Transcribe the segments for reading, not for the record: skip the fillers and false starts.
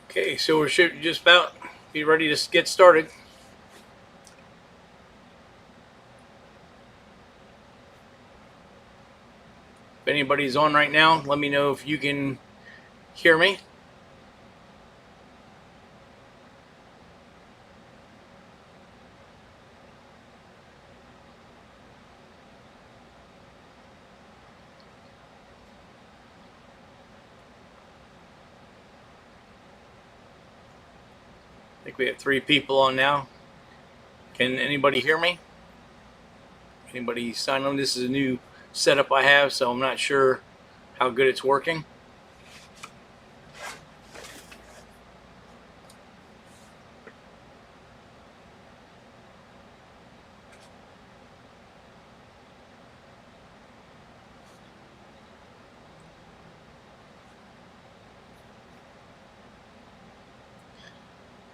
Okay, so we should just about be ready to get started. If anybody's on right now, let me know if you can hear me. I think we have 3 people on now. Can anybody hear me? Anybody sign on? This is a new setup I have, so I'm not sure how good it's working.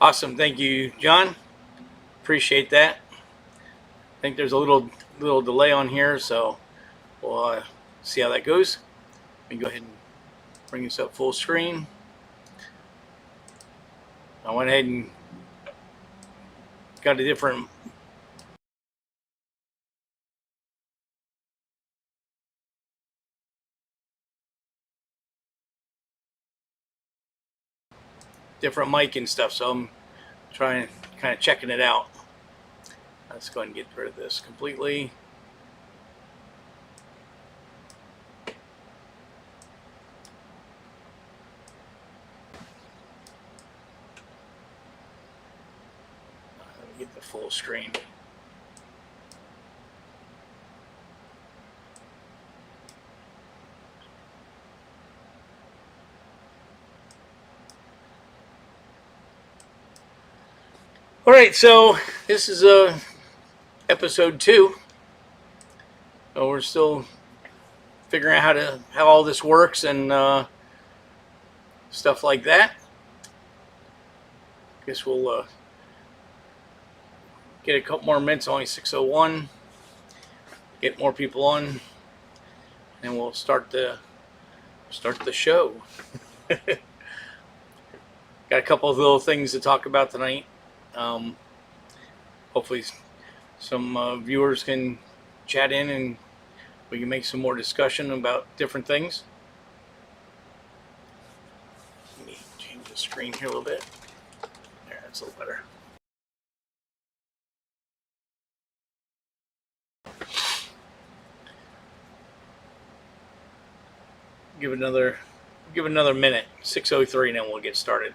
Awesome, thank you, John. Appreciate that. I think there's a little delay on here, so we'll see how that goes. Let me go ahead and bring this up full screen. I went ahead and got a different mic and stuff, so I'm trying kind of checking it out. Let's go ahead and get rid of this completely. Let me get the full screen. All right, so this is episode 2. So we're still figuring out how all this works and stuff like that. Guess we'll get a couple more minutes. Only 6:01. Get more people on, and we'll start the show. Got a couple of little things to talk about tonight. Hopefully some viewers can chat in and we can make some more discussion about different things. Let me change the screen here a little bit. There, that's a little better. Give another minute. 6:03, and then we'll get started.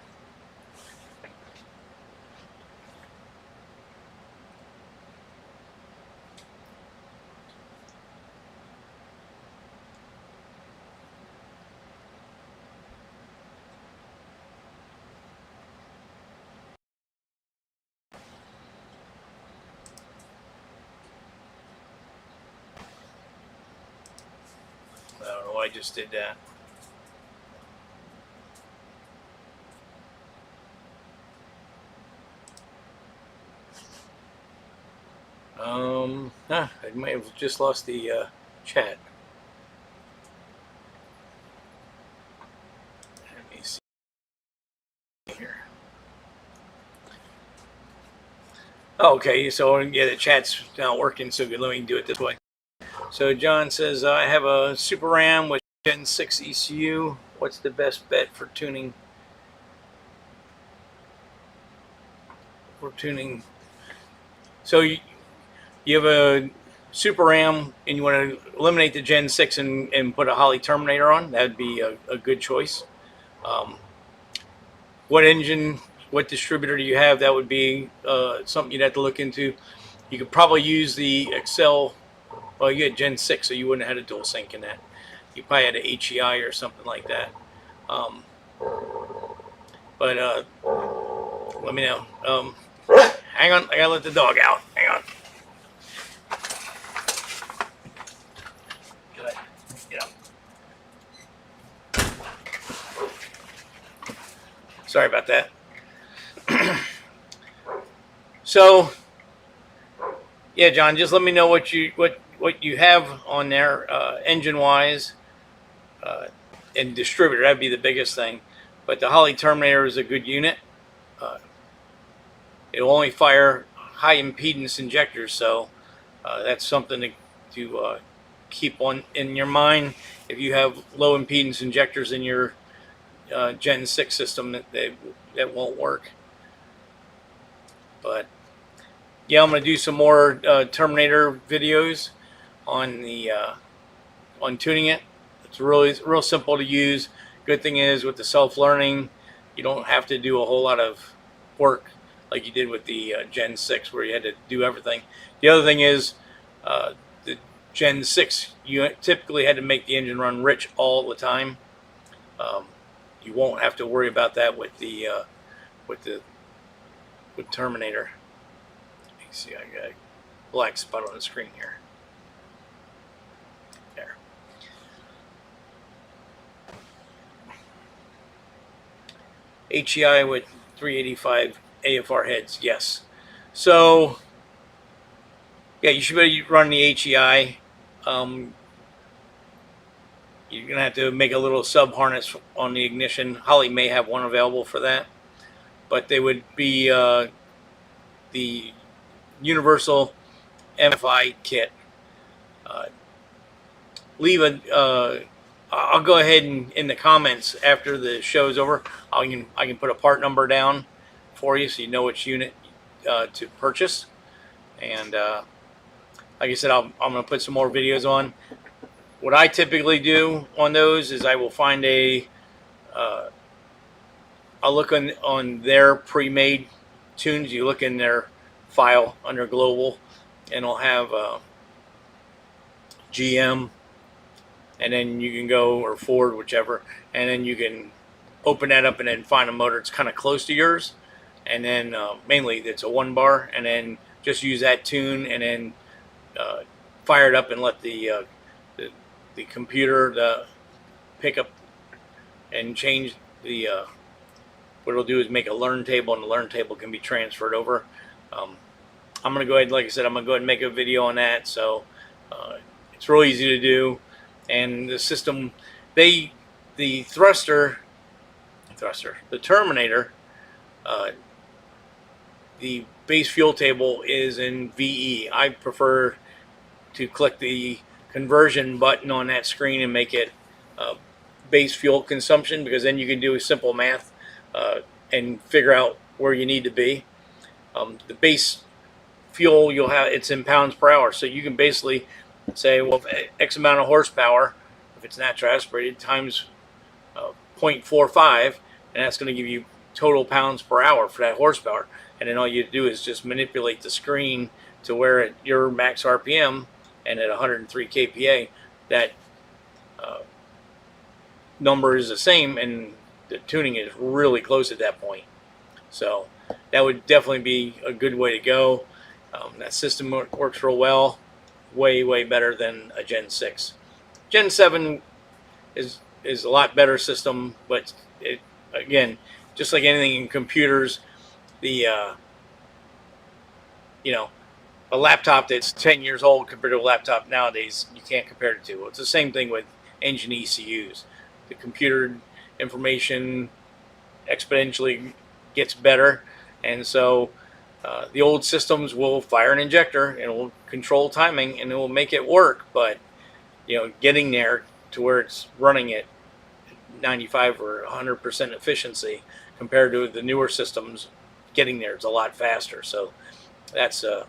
I don't know why I just did that. I might have just lost the chat. Let me see here. Oh, okay, so yeah, the chat's not working so good. Let me do it this way. So John says, I have a Super RAM with Gen 6 ECU. What's the best bet for tuning? So you have a Super RAM and you want to eliminate the Gen 6 and put a Holley Terminator on. That would be a good choice. What engine, what distributor do you have? That would be something you'd have to look into. You could probably use the Accel. Well, you had Gen 6, so you wouldn't have had a dual sync in that. You probably had an HEI or something like that. But let me know. Hang on, I gotta let the dog out. Hang on. Get up. Sorry about that. So, yeah, John, just let me know what you have on there, engine wise, and distributor. That'd be the biggest thing. But the Holley Terminator is a good unit. It'll only fire high impedance injectors, so that's something to keep on in your mind. If you have low impedance injectors in your Gen 6 system, that won't work. But yeah, I'm going to do some more Terminator videos on the on tuning it. It's real simple to use. Good thing is, with the self-learning, you don't have to do a whole lot of work like you did with the Gen 6, where you had to do everything. The other thing is, the Gen 6, you typically had to make the engine run rich all the time. You won't have to worry about that with Terminator. You can see I got a black spot on the screen here. There. HEI with 385 AFR heads, yes. So yeah, you should be running the HEI. You're gonna have to make a little sub harness on the ignition. Holley may have one available for that, but they would be the universal MFI kit. I'll go ahead and in the comments after the show's over, I can put a part number down for you so you know which unit to purchase. And like I said, I'm going to put some more videos on. What I typically do on those is I will find I'll look on their pre-made tunes. You look in their file under global, and it'll have GM, and then you can go, or Ford, whichever, and then you can open that up and then find a motor that's kind of close to yours, and then mainly it's a 1-bar, and then just use that tune and then fire it up and let the computer pick up and change the what it'll do is make a learn table, and the learn table can be transferred over. I'm going to go ahead, like I said, I'm going to go ahead and make a video on that. So it's real easy to do. And the system, the Terminator, the base fuel table is in VE. I prefer to click the conversion button on that screen and make it base fuel consumption, because then you can do a simple math and figure out where you need to be. The base fuel, it's in pounds per hour, so you can basically say, well, X amount of horsepower, if it's natural aspirated, times 0.45, and that's going to give you total pounds per hour for that horsepower. And then all you do is just manipulate the screen to where at your max RPM and at 103 kPa, that number is the same, and the tuning is really close at that point. So that would definitely be a good way to go. That system works real well, way better than a Gen 6. Gen 7 is a lot better system, but it, again, just like anything in computers, the a laptop that's 10 years old compared to a laptop nowadays, you can't compare it to. It's the same thing with engine ECUs. The computer information exponentially gets better, and so the old systems will fire an injector and it will control timing and it will make it work, but getting there to where it's running at 95 or 100% efficiency compared to the newer systems, getting there is a lot faster. So that's the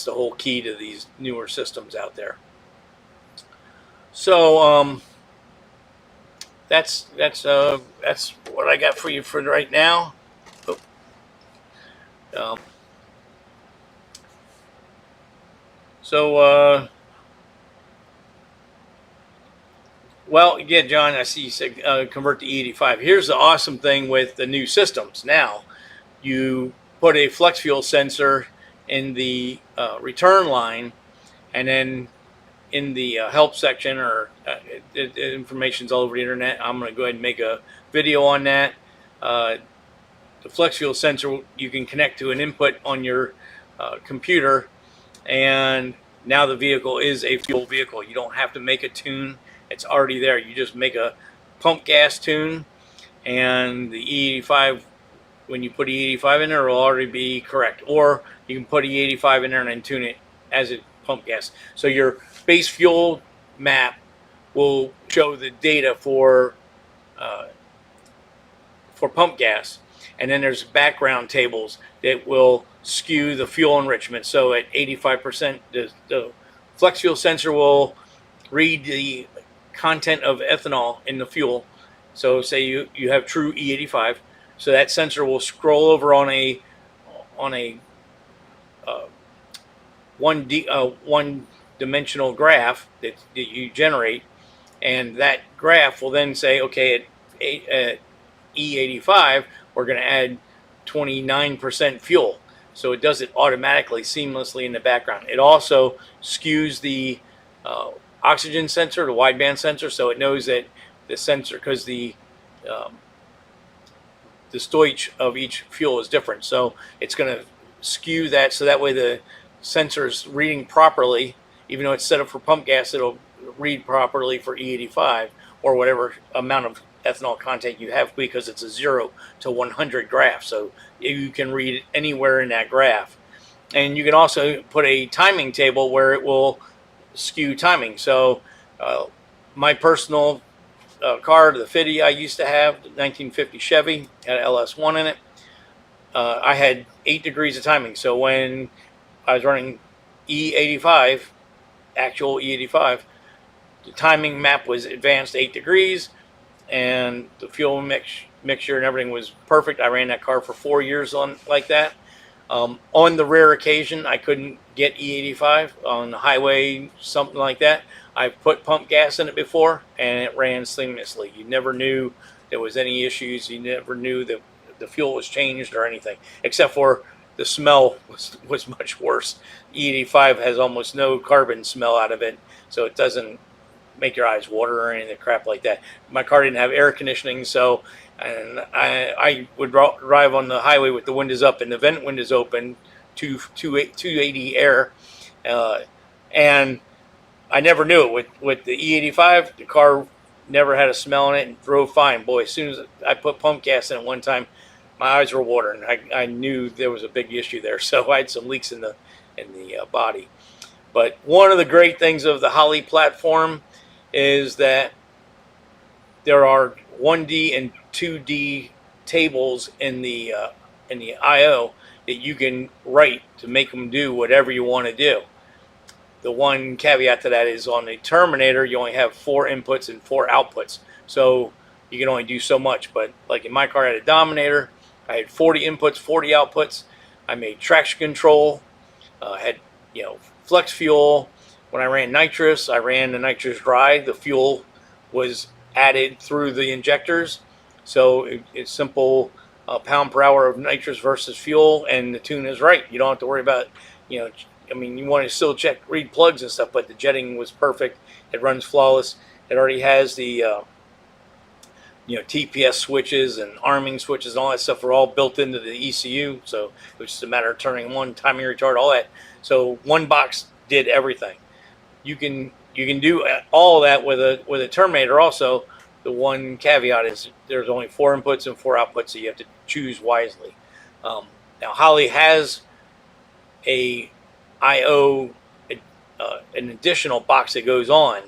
whole key to these newer systems out there. So that's what I got for you for right now. Well, yeah, John, I see you said convert to E85. Here's the awesome thing with the new systems. Now, you put a flex fuel sensor in the return line, and then in the help section, or information's all over the internet. I'm going to go ahead and make a video on that. The flex fuel sensor, you can connect to an input on your computer, and now the vehicle is a fuel vehicle. You don't have to make a tune. It's already there. You just make a pump gas tune, and the E85, when you put E85 in there, it will already be correct. Or you can put E85 in there and then tune it as a pump gas. So your base fuel map will show the data uh, for pump gas, and then there's background tables that will skew the fuel enrichment. So at 85%, the flex fuel sensor will read the content of ethanol in the fuel. So say you have true E85, so that sensor will scroll over on a uh, one dimensional graph that you generate, and that graph will then say, okay, at E85, we're going to add 29% fuel. So it does it automatically, seamlessly in the background. It also skews the oxygen sensor, the wideband sensor, so it knows that the sensor, because um, the storage of each fuel is different. So it's going to skew that, so that way the sensor is reading properly. Even though it's set up for pump gas, it'll read properly for E85 or whatever amount of ethanol content you have, because it's a 0 to 100 graph. So you can read it anywhere in that graph. And you can also put a timing table where it will skew timing. So my personal car, the 50 I used to have, the 1950 Chevy, had LS1 in it. I had 8 degrees of timing. So when I was running E85, actual E85, the timing map was advanced 8 degrees, and the fuel mixture and everything was perfect. I ran that car for 4 years like that. On the rare occasion I couldn't get E85 on the highway, something like that, I've put pump gas in it before, and it ran seamlessly. You never knew there was any issues. You never knew that the fuel was changed or anything, except for the smell was much worse. E85 has almost no carbon smell out of it, so it doesn't make your eyes water or anything crap like that. My car didn't have air conditioning, so and I would drive on the highway with the windows up and the vent windows open, 280 air, and I never knew it. With the E85, the car never had a smell in it and drove fine. Boy, as soon as I put pump gas in it one time, my eyes were watering. I knew there was a big issue there, so I had some leaks in the body. But one of the great things of the Holley platform is that there are 1D and 2D tables in the I/O that you can write to make them do whatever you want to do. The one caveat to that is on the Terminator, you only have 4 inputs and 4 outputs, so you can only do so much. But like in my car, I had a Dominator. I had 40 inputs, 40 outputs. I made traction control. Had flex fuel. When I ran nitrous, I ran the nitrous dry. The fuel was added through the injectors, so it's simple pound per hour of nitrous versus fuel, and the tune is right. You don't have to worry about I mean, you want to still read plugs and stuff, but the jetting was perfect. It runs flawless. It already has the TPS switches and arming switches and all that stuff are all built into the ECU. So it was just a matter of turning on, timing retard, all that. So one box did everything. You can do all that with a Terminator. Also, the one caveat is there's only 4 inputs and 4 outputs, so you have to choose wisely. Now Holley has a I/O, an additional box that goes on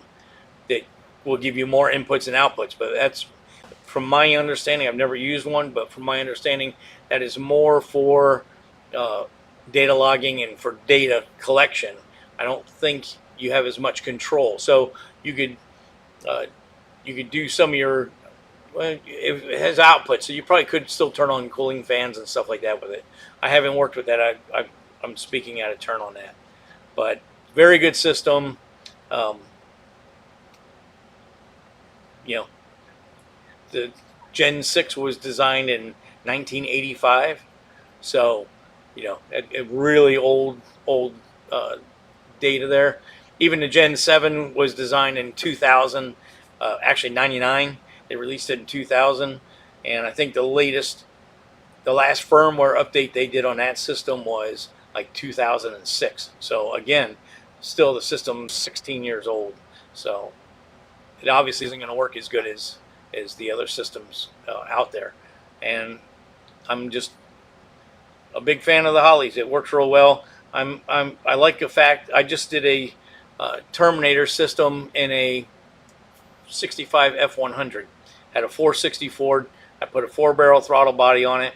that will give you more inputs and outputs, but that's, from my understanding, I've never used one, but from my understanding, that is more for data logging and for data collection. I don't think you have as much control. So you could do some of your, well, it has outputs, so you probably could still turn on cooling fans and stuff like that with it. I haven't worked with that. I'm speaking out of turn on that, but very good system. The Gen 6 was designed in 1985, so a really old data there. Even the Gen 7 was designed in 2000, actually 99. They released it in 2000, and I think the last firmware update they did on that system was like 2006. So again, still the system's 16 years old. So it obviously isn't going to work as good as as the other systems out there. And I'm just a big fan of the Holleys. It works real well. I like the fact I just did a Terminator system in a 65 F100. Had a 460 Ford. I put a 4-barrel throttle body on it.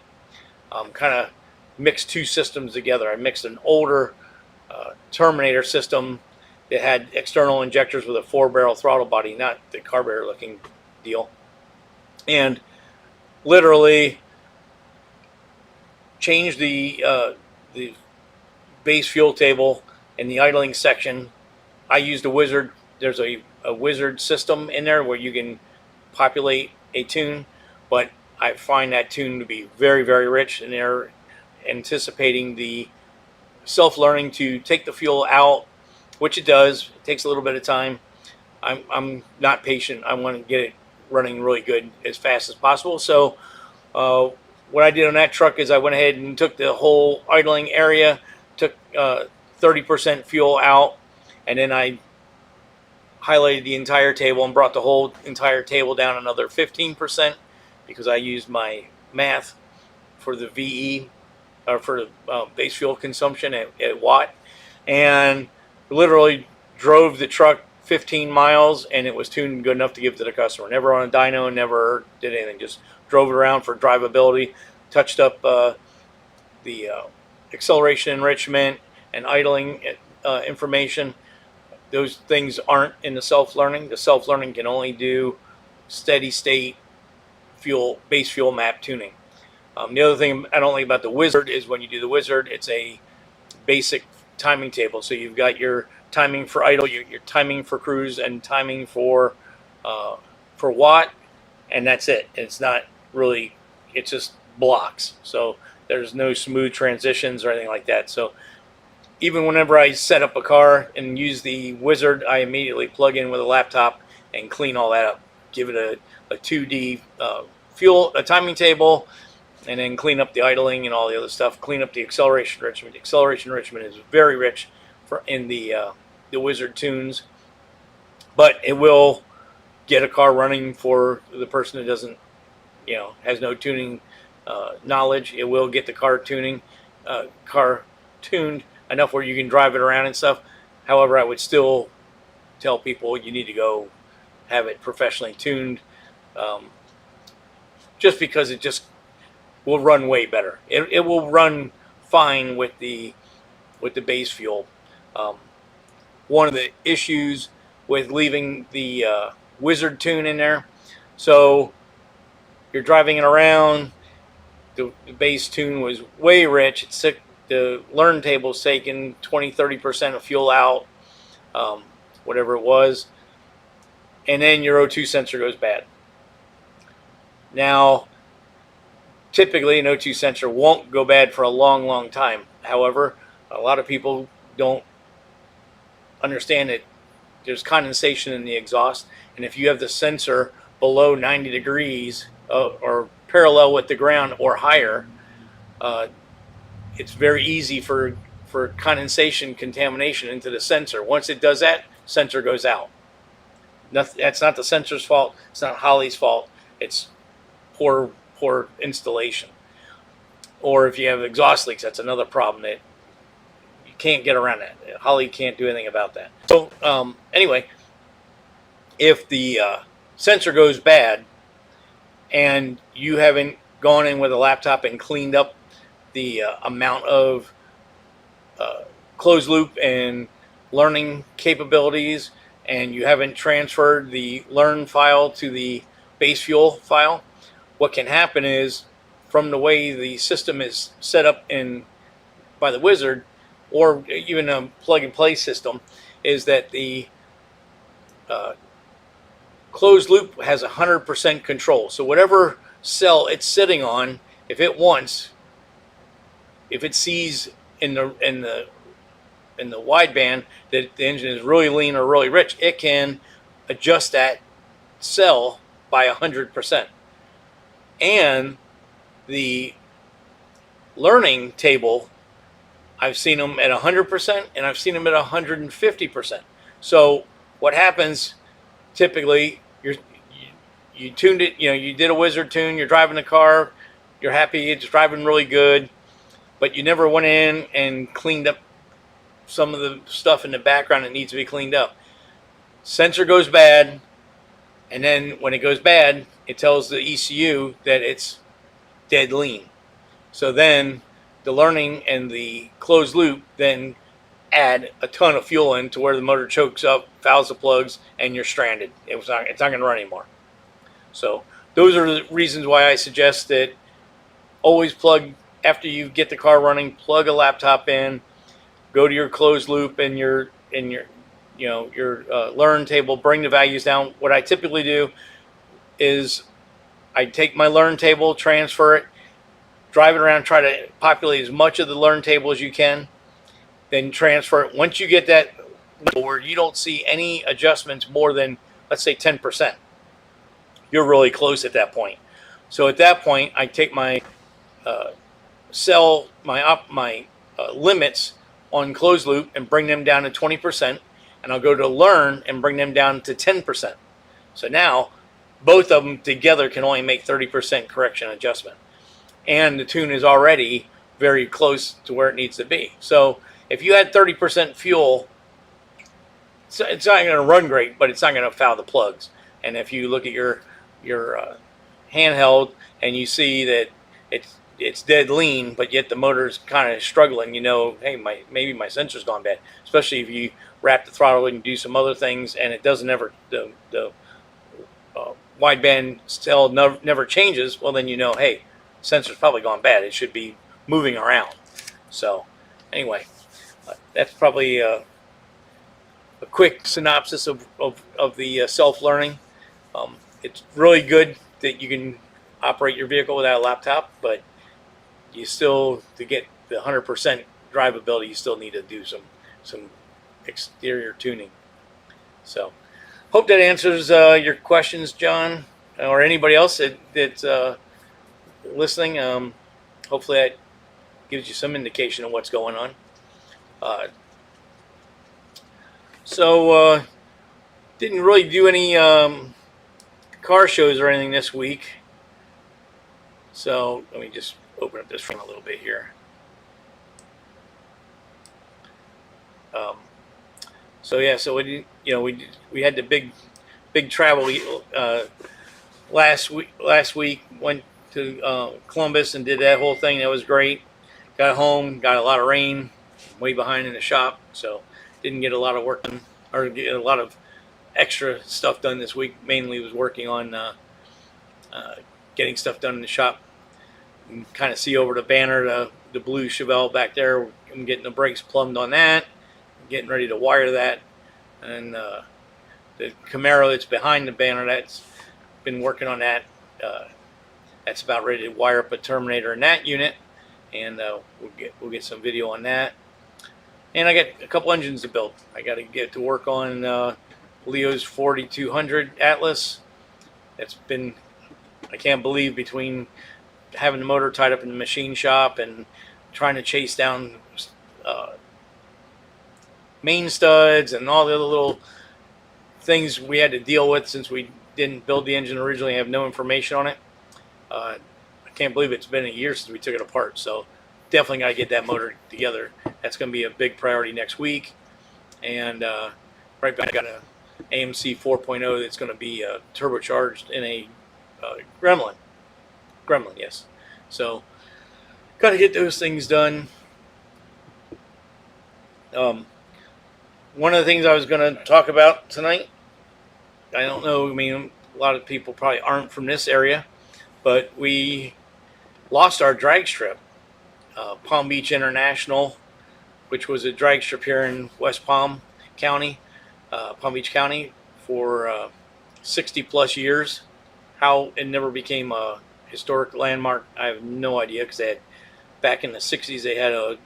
Kind of mixed two systems together. I mixed an older Terminator system that had external injectors with a 4-barrel throttle body, not the carburetor looking deal, and literally changed the base fuel table in the idling section. I used a wizard. There's a wizard system in there where you can populate a tune, but I find that tune to be very, very rich, and they're anticipating the self-learning to take the fuel out, which it does. It takes a little bit of time. I'm not patient. I want to get it running really good as fast as possible. So what I did on that truck is I went ahead and took the whole idling area, took 30% fuel out, and then I highlighted the entire table and brought the whole entire table down another 15%, because I used my math for the VE, or for the base fuel consumption at watt, and literally drove the truck 15 miles, and it was tuned good enough to give to the customer. Never on a dyno, never did anything. Just drove it around for drivability, touched up the acceleration enrichment and idling information. Those things aren't in the self-learning. The self-learning can only do steady state fuel, base fuel map tuning. The other thing I don't like about the wizard is when you do the wizard, it's a basic timing table. So you've got your timing for idle, your timing for cruise, and timing for watt, and that's it. It's not really, it's just blocks. So there's no smooth transitions or anything like that. So even whenever I set up a car and use the wizard, I immediately plug in with a laptop and clean all that up. Give it a 2D fuel, a timing table, and then clean up the idling and all the other stuff. Clean up the acceleration enrichment. The acceleration enrichment is very rich in the wizard tunes, but it will get a car running for the person who doesn't, has no tuning knowledge. It will get the car tuned enough where you can drive it around and stuff. However, I would still tell people you need to go have it professionally tuned, just because it just will run way better. It will run fine with the base fuel. One of the issues with leaving the wizard tune in there, so you're driving it around, the base tune was way rich. It's sick. The learn table's taking 20-30% of fuel out, whatever it was, and then your O2 sensor goes bad. Now, typically an O2 sensor won't go bad for a long, long time. However, a lot of people don't understand that there's condensation in the exhaust, and if you have the sensor below 90 degrees or parallel with the ground or higher, it's very easy for condensation contamination into the sensor. Once it does that, sensor goes out. That's not the sensor's fault. It's not Holley's fault. It's poor installation. Or if you have exhaust leaks, that's another problem that you can't get around that. Holley can't do anything about that. So anyway, if the sensor goes bad and you haven't gone in with a laptop and cleaned up the amount of closed loop and learning capabilities, and you haven't transferred the learn file to the base fuel file, what can happen is, from the way the system is set up by the wizard, or even a plug and play system, is that the closed loop has 100% control. So whatever cell it's sitting on, if it sees in the wideband that the engine is really lean or really rich, it can adjust that cell by 100%. And the learning table, I've seen them at 100% and I've seen them at 150%. So what happens typically, you tuned it, you did a wizard tune, you're driving the car, you're happy, it's driving really good, but you never went in and cleaned up some of the stuff in the background that needs to be cleaned up. Sensor goes bad, and then when it goes bad, it tells the ECU that it's dead lean. So then the learning and the closed loop then add a ton of fuel in to where the motor chokes up, fouls the plugs, and you're stranded. It's not going to run anymore. So those are the reasons why I suggest that always plug, after you get the car running, plug a laptop in, go to your closed loop and your learn table, bring the values down. What I typically do is I take my learn table, transfer it, drive it around, try to populate as much of the learn table as you can, then transfer it. Once you get that where you don't see any adjustments more than, let's say, 10%, you're really close at that point. So at that point, I take my limits on closed loop and bring them down to 20%, and I'll go to learn and bring them down to 10%. So now both of them together can only make 30% correction adjustment, and the tune is already very close to where it needs to be. So if you had 30% fuel, it's not going to run great, but it's not going to foul the plugs. And if you look at your handheld and you see that it's dead lean, but yet the motor's kind of struggling, hey, maybe my sensor's gone bad. Especially if you wrap the throttle and do some other things, and it doesn't ever the wideband cell never changes. Well, then hey, sensor's probably gone bad. It should be moving around. So anyway, that's probably a quick synopsis of the self-learning. It's really good that you can operate your vehicle without a laptop, but you still, to get the 100% drivability, you still need to do some exterior tuning. So hope that answers your questions, John, or anybody else that's listening. Hopefully that gives you some indication of what's going on. Didn't really do any car shows or anything this week. So let me just open up this front a little bit here. So we had the big travel last week. Went to Columbus and did that whole thing. That was great. Got home, got a lot of rain, way behind in the shop, so didn't get a lot of work done, or get a lot of extra stuff done this week. Mainly was working on getting stuff done in the shop. You can kind of see over the banner the blue Chevelle back there. I'm getting the brakes plumbed on that, getting ready to wire that, and the Camaro that's behind the banner, that's been working on that. That's about ready to wire up a terminator in that unit, and we'll get some video on that. And I got a couple engines to build. I got to get to work on Leo's 4200 Atlas. It's been, I can't believe, between having the motor tied up in the machine shop and trying to chase down main studs and all the other little things we had to deal with since we didn't build the engine originally, have no information on it. I can't believe it's been a year since we took it apart. So definitely got to get that motor together. That's going to be a big priority next week. And right back, I got an AMC 4.0 that's going to be turbocharged in a Gremlin, yes. So got to get those things done. One of the things I was going to talk about tonight, I don't know, I mean, a lot of people probably aren't from this area, but we lost our drag strip. Palm Beach International, which was a drag strip here in West Palm County, Palm Beach County, for 60 plus years. How it never became a historic landmark, I have no idea, because they had, back in the 60s, they had a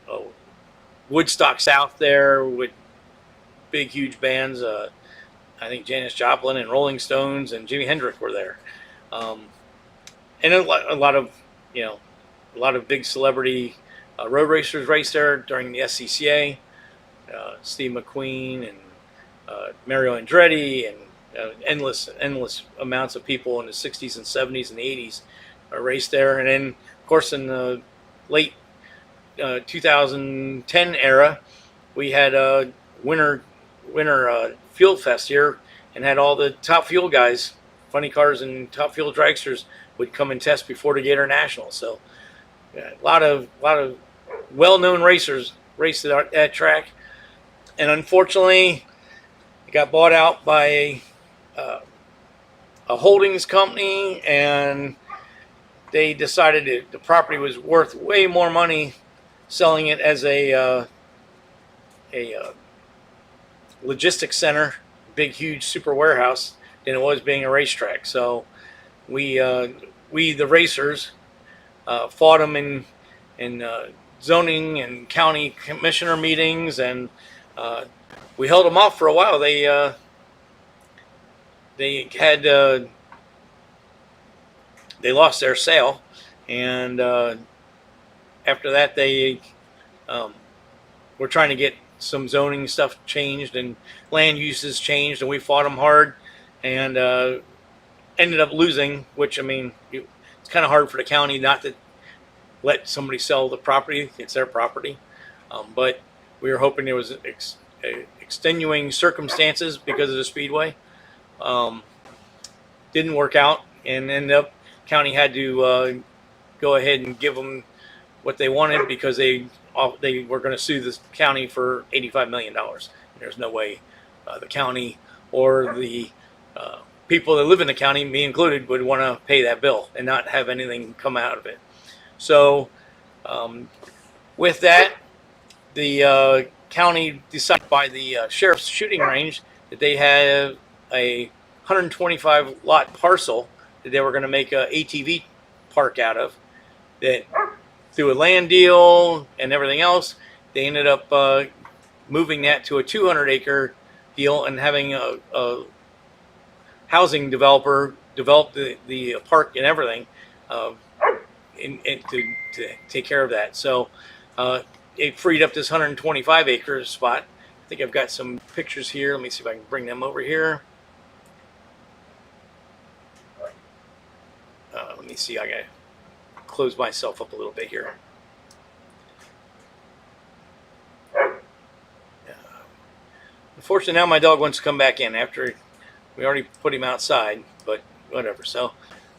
Woodstock South there with big, huge bands. I think Janis Joplin and Rolling Stones and Jimi Hendrix were there. And a lot of big celebrity road racers raced there during the SCCA. Steve McQueen and Mario Andretti and endless amounts of people in the 60s and 70s and 80s raced there. And then, of course, in the late 2010 era, we had a winter field fest here, and had all the top fuel guys, funny cars, and top fuel dragsters would come and test before the Gator National. So yeah, a lot of well-known racers raced at that track, and unfortunately, it got bought out by a holdings company, and they decided the property was worth way more money selling it as a logistics center, big, huge, super warehouse, than it was being a racetrack. So we the racers, fought them in zoning and county commissioner meetings, and we held them off for a while. They had they lost their sale, and after that they were trying to get some zoning stuff changed and land uses changed, and we fought them hard, and ended up losing. Which, I mean, it's kind of hard for the county not to let somebody sell the property. It's their property, but we were hoping there was extenuating circumstances because of the speedway. Didn't work out, and ended up county had to go ahead and give them what they wanted, because they were going to sue the county for $85 million. There's no way the county or the people that live in the county, me included, would want to pay that bill and not have anything come out of it. So with that, the county decided by the sheriff's shooting range that they have a 125 lot parcel that they were going to make a ATV park out of. That through a land deal and everything else, they ended up moving that to a 200 acre deal, and having a housing developer develop the park and everything to take care of that. So it freed up this 125 acre spot. I think I've got some pictures here. Let me see if I can bring them over here. Let me see. I got to close myself up a little bit here. Unfortunately, now my dog wants to come back in after we already put him outside, but whatever. So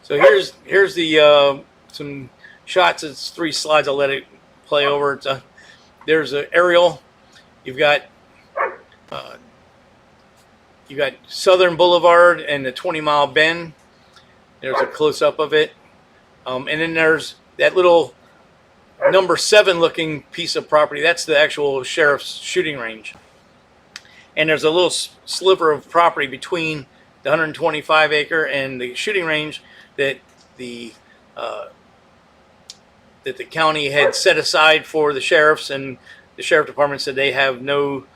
here's the some shots. It's 3 slides. I'll let it play over. It's there's an aerial. You've got Southern Boulevard and the 20-mile bend. There's a close-up of it. And then there's that little number 7 looking piece of property. That's the actual sheriff's shooting range. And there's a little sliver of property between the 125 acre and the shooting range that the county had set aside for the sheriffs, and the sheriff department said they have no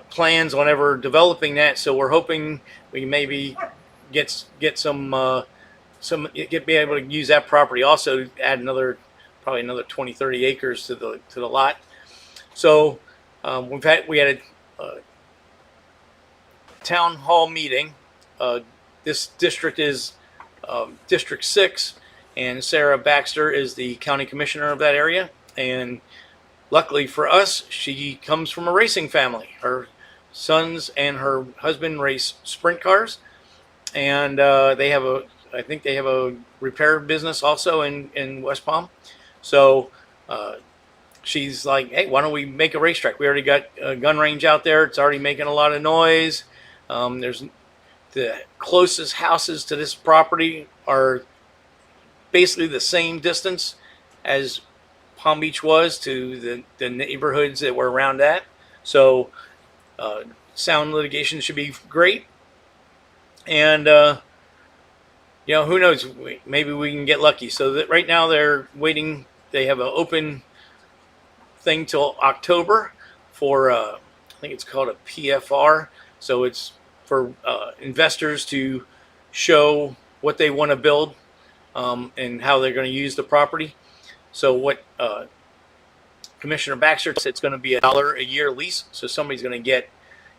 plans on ever developing that. So we're hoping we maybe get some be able to use that property also to add probably another 20-30 acres to the lot. So we had a town hall meeting. This district is District 6, and Sarah Baxter is the county commissioner of that area. And luckily for us, she comes from a racing family. Her sons and her husband race sprint cars, and I think they have a repair business also in West Palm. So she's like, hey, why don't we make a racetrack? We already got a gun range out there. It's already making a lot of noise. There's the closest houses to this property are basically the same distance as Palm Beach was to the neighborhoods that were around that. So sound litigation should be great. And who knows? Maybe we can get lucky. So that right now they're waiting. They have an open thing till October for I think it's called a PFR. So it's for investors to show what they want to build and how they're going to use the property. So what Commissioner Baxter said, it's going to be $1 a year lease. So somebody's going to get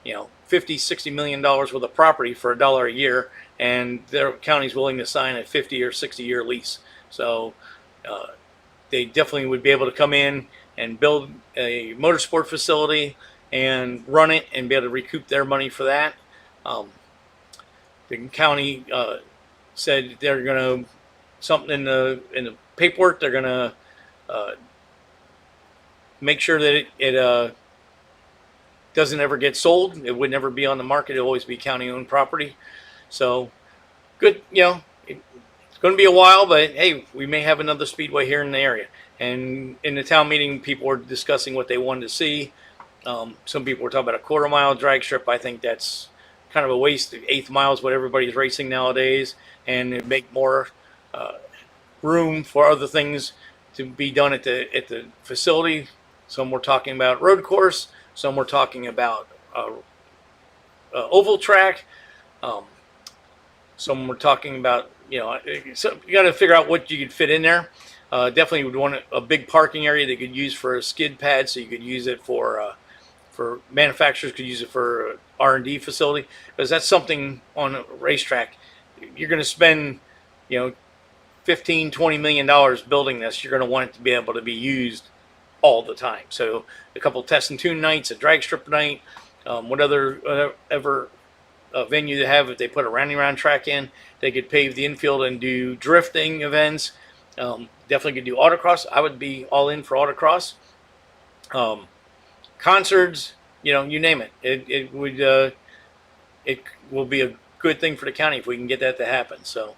$50-60 million worth of property for $1 a year, and their county's willing to sign a 50 or 60-year lease. So they definitely would be able to come in and build a motorsport facility and run it and be able to recoup their money for that. The county said they're going to, something in the paperwork, they're going to make sure that it doesn't ever get sold. It would never be on the market. It'll always be county-owned property. So good, it's going to be a while, but hey, we may have another speedway here in the area. And in the town meeting, people were discussing what they wanted to see. Some people were talking about a quarter-mile drag strip. I think that's kind of a waste. The eighth mile is what everybody's racing nowadays, and it'd make more room for other things to be done at the facility. Some were talking about road course. Some were talking about oval track. Some were talking about, so you got to figure out what you could fit in there. Definitely would want a big parking area they could use for a skid pad, so you could use it for manufacturers could use it for R&D facility, because that's something on a racetrack. You're going to spend, $15-20 million building this. You're going to want it to be able to be used all the time. So a couple test and tune nights, a drag strip night, whatever venue they have. If they put a rounding round track in, they could pave the infield and do drifting events. Definitely could do autocross. I would be all in for autocross. Concerts, you name it. It will be a good thing for the county if we can get that to happen. So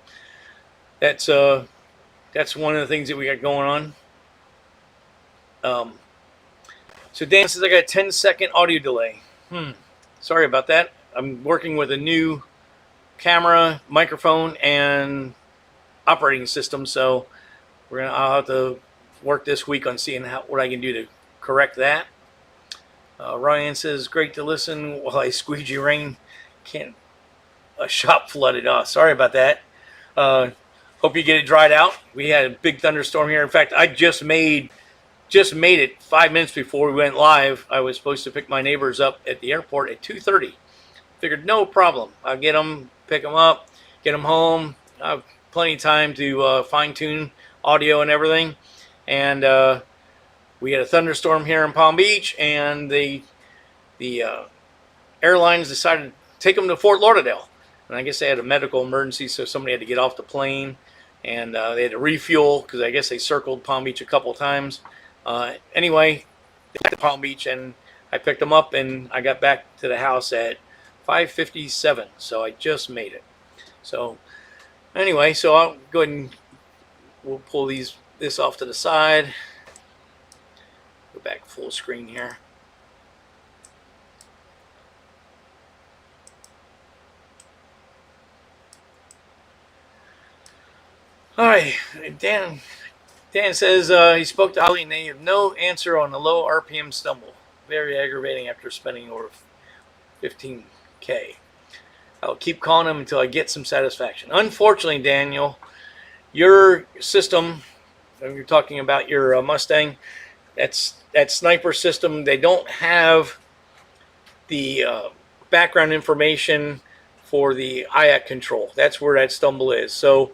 that's one of the things that we got going on. So Dan says I got a 10-second audio delay. Sorry about that. I'm working with a new camera, microphone, and operating system, so I'll have to work this week on seeing what I can do to correct that. Ryan says, great to listen while I squeegee rain. A shop flooded. Oh, sorry about that. Hope you get it dried out. We had a big thunderstorm here. In fact, I just made it 5 minutes before we went live. I was supposed to pick my neighbors up at the airport at 2:30. Figured no problem. I'll get them, pick them up, get them home. I have plenty of time to fine-tune audio and everything. And we had a thunderstorm here in Palm Beach, and the airlines decided to take them to Fort Lauderdale. And I guess they had a medical emergency, so somebody had to get off the plane, and they had to refuel because I guess they circled Palm Beach a couple times. Anyway, they got to Palm Beach, and I picked them up, and I got back to the house at 5:57, so I just made it. So anyway, so I'll go ahead and we'll pull this off to the side. Go back full screen here. All right, Dan says he spoke to Holley and they have no answer on the low RPM stumble. Very aggravating after spending over 15K. I'll keep calling him until I get some satisfaction. Unfortunately, Daniel, your system, you're talking about your Mustang, that sniper system, they don't have the background information for the IAC control. That's where that stumble is. So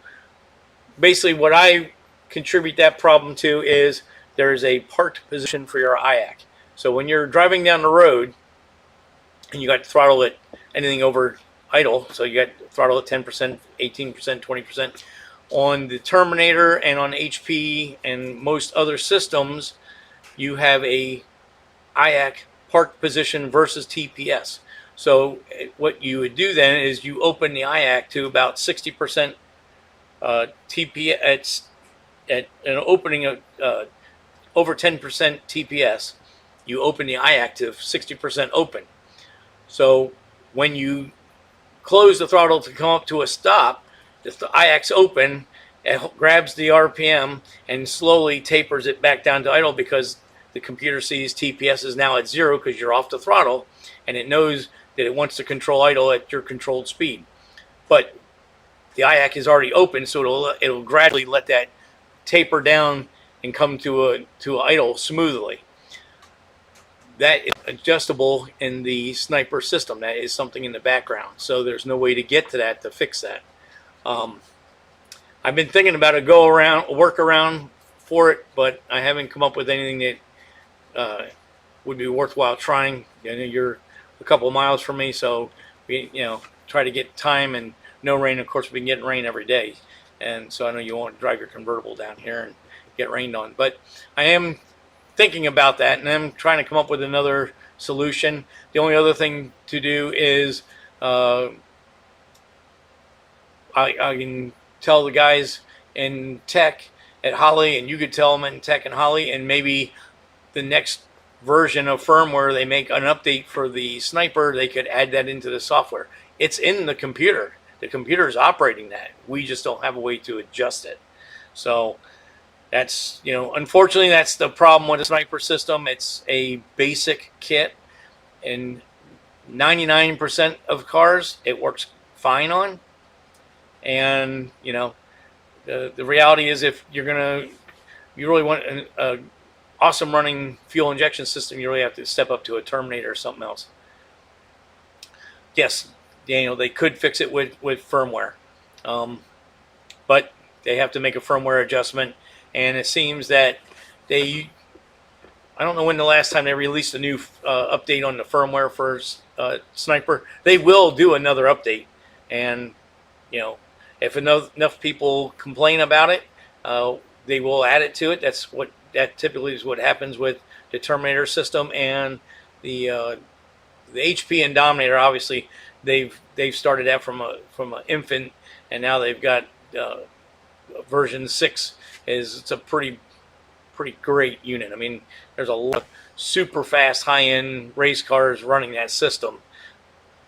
basically what I contribute that problem to is there's a parked position for your IAC. So when you're driving down the road and you got throttle at anything over idle, so you got throttle at 10%, 18%, 20%, on the Terminator and on HP and most other systems, you have a IAC parked position versus TPS. So what you would do then is you open the IAC to about 60% TPS at an opening of over 10% TPS. You open the IAC to 60% open. So when you close the throttle to come up to a stop, if the IAC's open, it grabs the RPM and slowly tapers it back down to idle because the computer sees TPS is now at 0 because you're off the throttle, and it knows that it wants to control idle at your controlled speed. But the IAC is already open, so it'll gradually let that taper down and come to idle smoothly. that is adjustable in the sniper system. That is something in the background, so there's no way to get to that to fix that. I've been thinking about a workaround for it, but I haven't come up with anything that would be worthwhile trying. I know you're a couple of miles from me, so we try to get time and no rain. Of course, we've been getting rain every day, and so I know you won't drive your convertible down here and get rained on. But I am thinking about that, and I'm trying to come up with another solution. The only other thing to do is I can tell the guys in tech at Holley, and you could tell them in tech and Holley, and maybe the next version of firmware they make an update for the sniper, they could add that into the software. It's in the computer. The computer is operating that. We just don't have a way to adjust it. So that's, unfortunately, that's the problem with the sniper system. It's a basic kit, and 99% of cars it works fine on. And the reality is, if you really want an awesome running fuel injection system, you really have to step up to a Terminator or something else. Yes, Daniel, they could fix it with firmware, but they have to make a firmware adjustment. And it seems that I don't know when the last time they released a new update on the firmware for Sniper. They will do another update, and if enough people complain about it, they will add it to it. That typically is what happens with the Terminator system and the HP and Dominator. Obviously, they've started that from an infant, and now they've got version 6. It's a pretty great unit. I mean, there's a lot of super fast, high-end race cars running that system.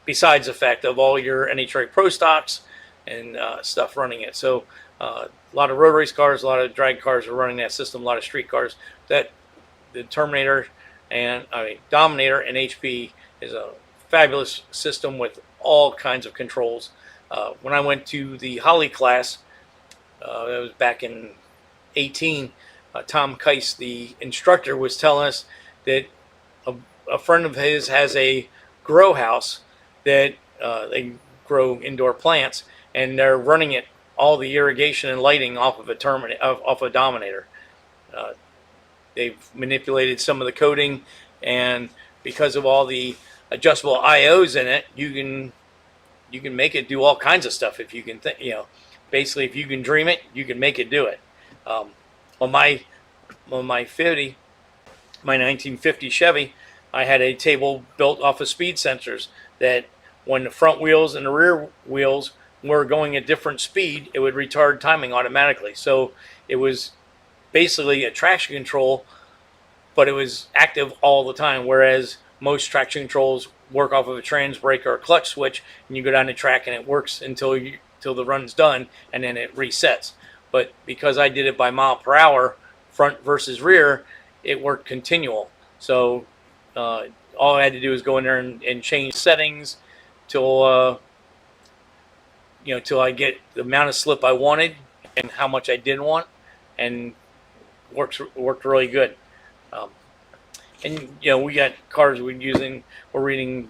Besides the fact of all your NHRA Pro stocks and stuff running it. So a lot of road race cars, a lot of drag cars are running that system, a lot of street cars. That the Terminator and Dominator and HP is a fabulous system with all kinds of controls. When I went to the Holley class, it was back in 18, Tom Keiss, the instructor, was telling us that a friend of his has a grow house that they grow indoor plants, and they're running it all the irrigation and lighting off of a Dominator. They've manipulated some of the coding, and because of all the adjustable IOs in it, you can make it do all kinds of stuff. If you can basically, if you can dream it, you can make it do it. On my 1950 Chevy, I had a table built off of speed sensors that when the front wheels and the rear wheels were going at different speed, it would retard timing automatically. So it was basically a traction control, but it was active all the time, whereas most traction controls work off of a trans brake or a clutch switch, and you go down the track and it works until the run's done, and then it resets. But because I did it by mile per hour, front versus rear, it worked continual. So all I had to do was go in there and change settings till I get the amount of slip I wanted and how much I didn't want, and worked really good. And we got cars we're reading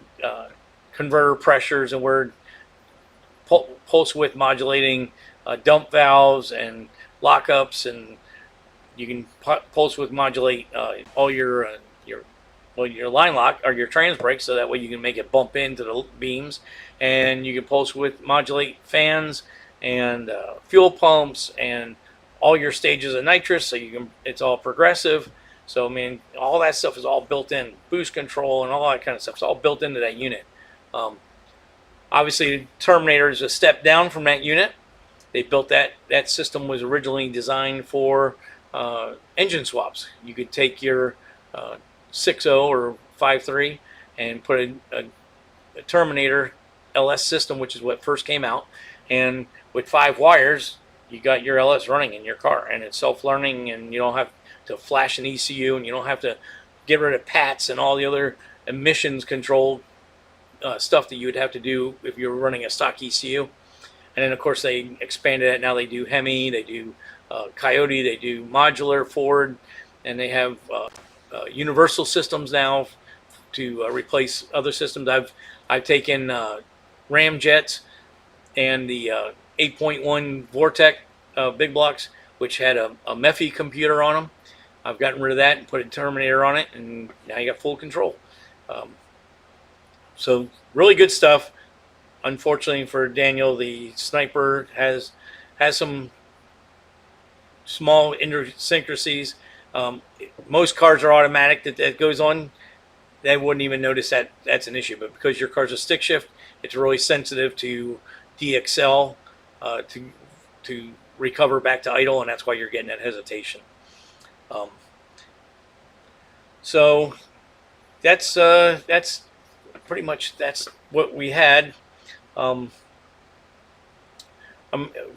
converter pressures, and we're pulse width modulating dump valves and lockups, and you can pulse width modulate all your line lock or your trans brake, so that way you can make it bump into the beams, and you can pulse width modulate fans and fuel pumps and all your stages of nitrous, so it's all progressive. So I mean, all that stuff is all built in, boost control and all that kind of stuff. It's all built into that unit. Obviously, Terminator is a step down from that unit. They built that system was originally designed for engine swaps. You could take your 6.0 or 5.3 and put a Terminator LS system, which is what first came out, and with 5 wires, you got your LS running in your car, and it's self-learning, and you don't have to flash an ECU, and you don't have to get rid of PATs and all the other emissions control stuff that you would have to do if you were running a stock ECU. And then of course they expanded it. Now they do Hemi, they do Coyote, they do modular Ford, and they have universal systems now to replace other systems. I've taken ramjets and the 8.1 Vortec big blocks, which had a MEFI computer on them. I've gotten rid of that and put a Terminator on it, and now you got full control. So really good stuff. Unfortunately for Daniel, the Sniper has some small idiosyncrasies. Most cars are automatic that goes on. They wouldn't even notice that that's an issue. But because your car's a stick shift, it's really sensitive to DXL to recover back to idle, and that's why you're getting that hesitation. So that's pretty much that's what we had. I'm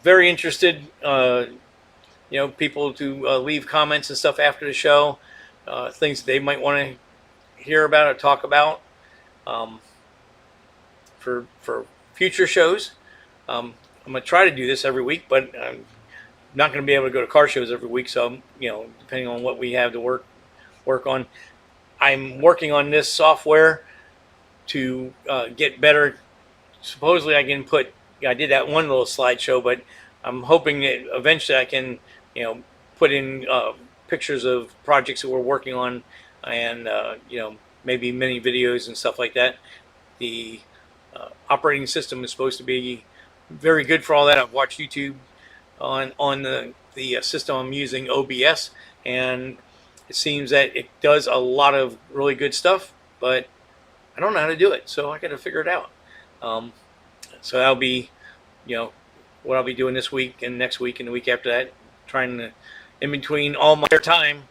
very interested, people to leave comments and stuff after the show, things they might want to hear about or talk about for future shows. I'm going to try to do this every week, but I'm not going to be able to go to car shows every week. So, depending on what we have to work on, I'm working on this software to get better. Supposedly I can I did that one little slideshow, but I'm hoping that eventually I can, put in pictures of projects that we're working on, and maybe mini videos and stuff like that. The operating system is supposed to be very good for all that. I've watched YouTube on the system I'm using, OBS, and it seems that it does a lot of really good stuff, but I don't know how to do it, so I got to figure it out. So that'll be, what I'll be doing this week and next week and the week after that, trying to, in between all my time,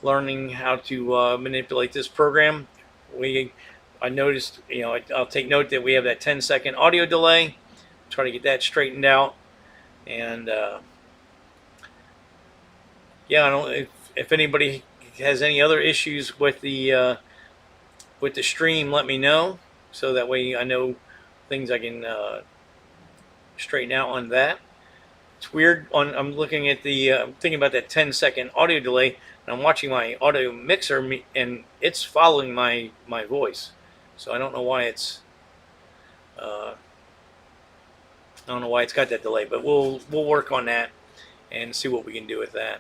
learning how to manipulate this program. I noticed, I'll take note that we have that 10-second audio delay. Try to get that straightened out, and I don't. If anybody has any other issues with the stream, let me know, so that way I know things I can straighten out on that. It's weird. I'm looking at I'm thinking about that 10-second audio delay, and I'm watching my audio mixer, and it's following my voice. So I don't know why it's got that delay, but we'll work on that and see what we can do with that.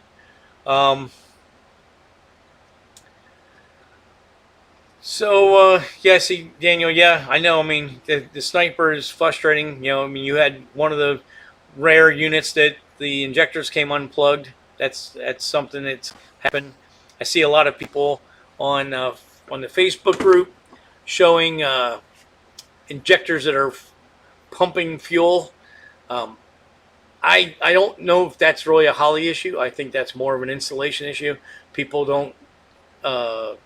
See, Daniel, yeah, I know. I mean, the Sniper is frustrating. You had one of the rare units that the injectors came unplugged. That's something that's happened. I see a lot of people on the Facebook group showing injectors that are pumping fuel. I don't know if that's really a Holley issue. I think that's more of an installation issue. People don't blow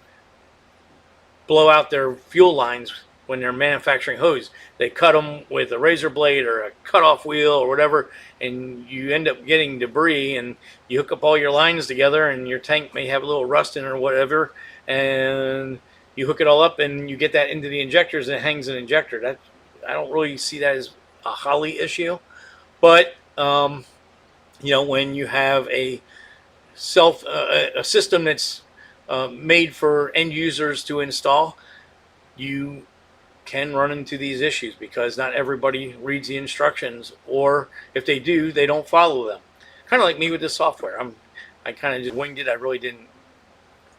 out their fuel lines when they're manufacturing hose. They cut them with a razor blade or a cutoff wheel or whatever, and you end up getting debris, and you hook up all your lines together, and your tank may have a little rust in it or whatever, and you hook it all up and you get that into the injectors, and it hangs an injector. That, I don't really see that as a Holley issue. But when you have a system that's made for end users to install, you can run into these issues because not everybody reads the instructions, or if they do, they don't follow them. Kind of like me with this software. I kind of just winged it. I really didn't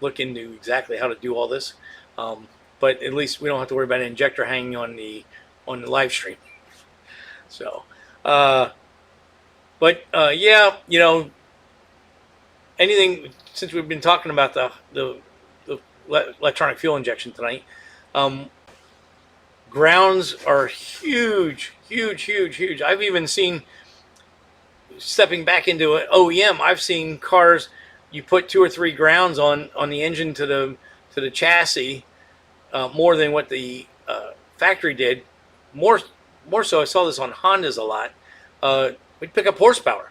look into exactly how to do all this, but at least we don't have to worry about an injector hanging on the live stream. So, anything, since we've been talking about the electronic fuel injection tonight, grounds are huge. I've even seen, stepping back into an OEM, I've seen cars, you put 2 or 3 grounds on the engine to the chassis, more than what the factory did. More so, I saw this on Hondas a lot. We'd pick up horsepower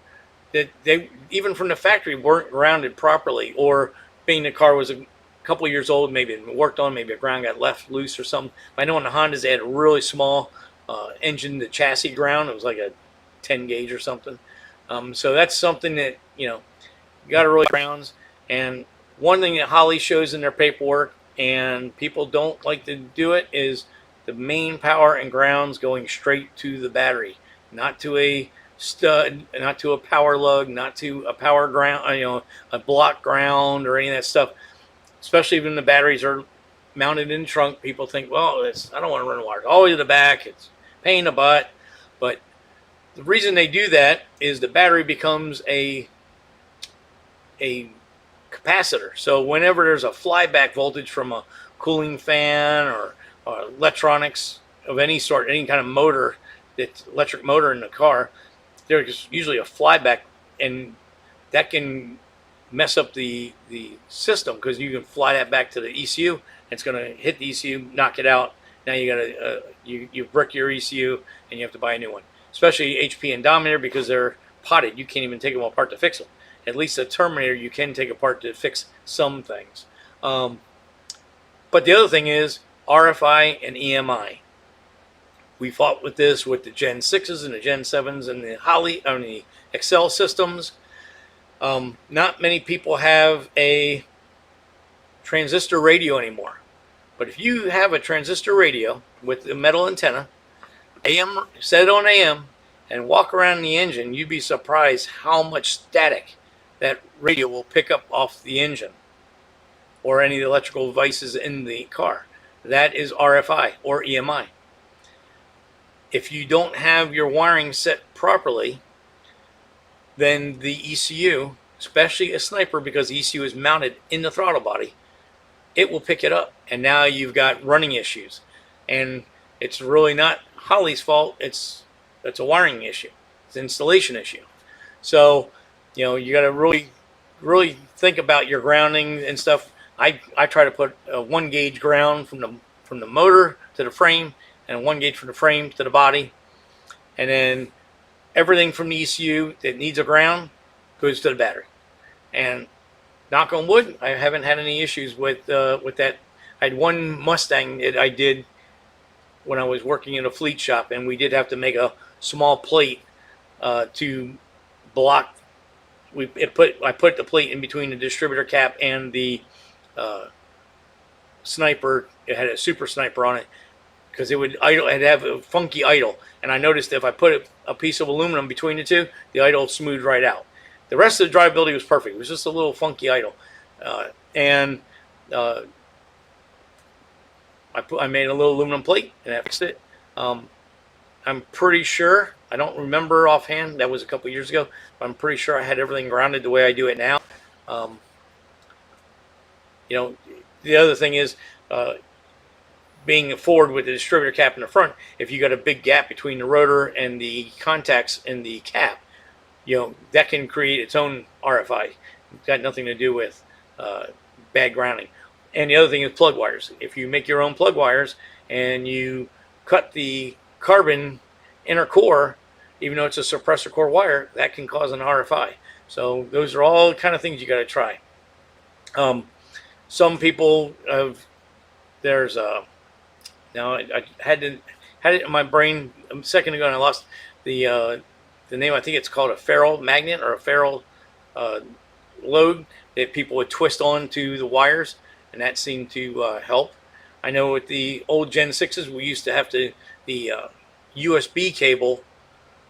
that they, even from the factory, weren't grounded properly, or being the car was a couple of years old, maybe it had worked on, maybe a ground got left loose or something. I know in the Hondas they had a really small engine to chassis ground. It was like a 10 gauge or something. So that's something that, you got to really grounds. And one thing that Holley shows in their paperwork and people don't like to do it, is the main power and grounds going straight to the battery, not to a stud, not to a power lug, not to a power ground, a block ground or any of that stuff. Especially when the batteries are mounted in the trunk, people think, well, I don't want to run wires all the way to the back. It's a pain in the butt. But the reason they do that is the battery becomes a capacitor. So whenever there's a flyback voltage from a cooling fan or electronics of any sort, any kind of motor, that's electric motor in the car, there's usually a flyback, and that can mess up the system, because you can fly that back to the ECU. It's going to hit the ECU, knock it out. Now you got to you brick your ECU, and you have to buy a new one. Especially HP and Dominator, because they're potted. You can't even take them apart to fix them. At least a Terminator you can take apart to fix some things. But the other thing is RFI and EMI. We fought with this with the Gen 6s and the Gen 7s and the the Accel systems. Not many people have a transistor radio anymore. But if you have a transistor radio with a metal antenna, AM, set it on AM, and walk around the engine, you'd be surprised how much static that radio will pick up off the engine or any of the electrical devices in the car. That is RFI or EMI. If you don't have your wiring set properly, then the ECU, especially a sniper, because the ECU is mounted in the throttle body, it will pick it up, and now you've got running issues. And it's really not Holley's fault. It's a wiring issue. It's an installation issue. So, you got to really think about your grounding and stuff. I try to put a 1 gauge ground from the motor to the frame, and a 1 gauge from the frame to the body, and then everything from the ECU that needs a ground goes to the battery. And knock on wood, I haven't had any issues with that. I had one Mustang that I did when I was working in a fleet shop, and we did have to make a small plate to block. I put the plate in between the distributor cap and the sniper. It had a super sniper on it, because it would idle. It'd have a funky idle, and I noticed if I put a piece of aluminum between the two, the idle smoothed right out. The rest of the drivability was perfect. It was just a little funky idle, and I made a little aluminum plate, and that fixed it. I'm pretty sure, I don't remember offhand, that was a couple years ago, but I'm pretty sure I had everything grounded the way I do it now. The other thing is, being forward with the distributor cap in the front, if you got a big gap between the rotor and the contacts in the cap, that can create its own RFI. It's got nothing to do with bad grounding. And the other thing is plug wires. If you make your own plug wires and you cut the carbon inner core, even though it's a suppressor core wire, that can cause an RFI. So those are all kind of things you got to try. Some people have, now I had it in my brain a second ago, and I lost the name. I think it's called a ferrule magnet or a ferrule load that people would twist onto the wires, and that seemed to help. I know with the old Gen 6s, we used to have the USB cable,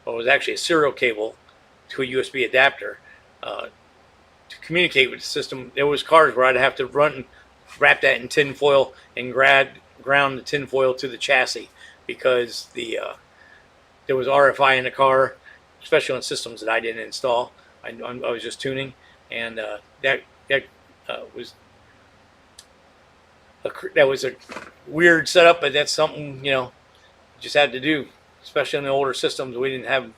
or it was actually a serial cable to a USB adapter, to communicate with the system. There was cars where I'd have to wrap that in tin foil and ground the tin foil to the chassis, because there was RFI in the car, especially on systems that I didn't install. I was just tuning, and that was a weird setup, but that's something you just had to do, especially in the older systems. We didn't have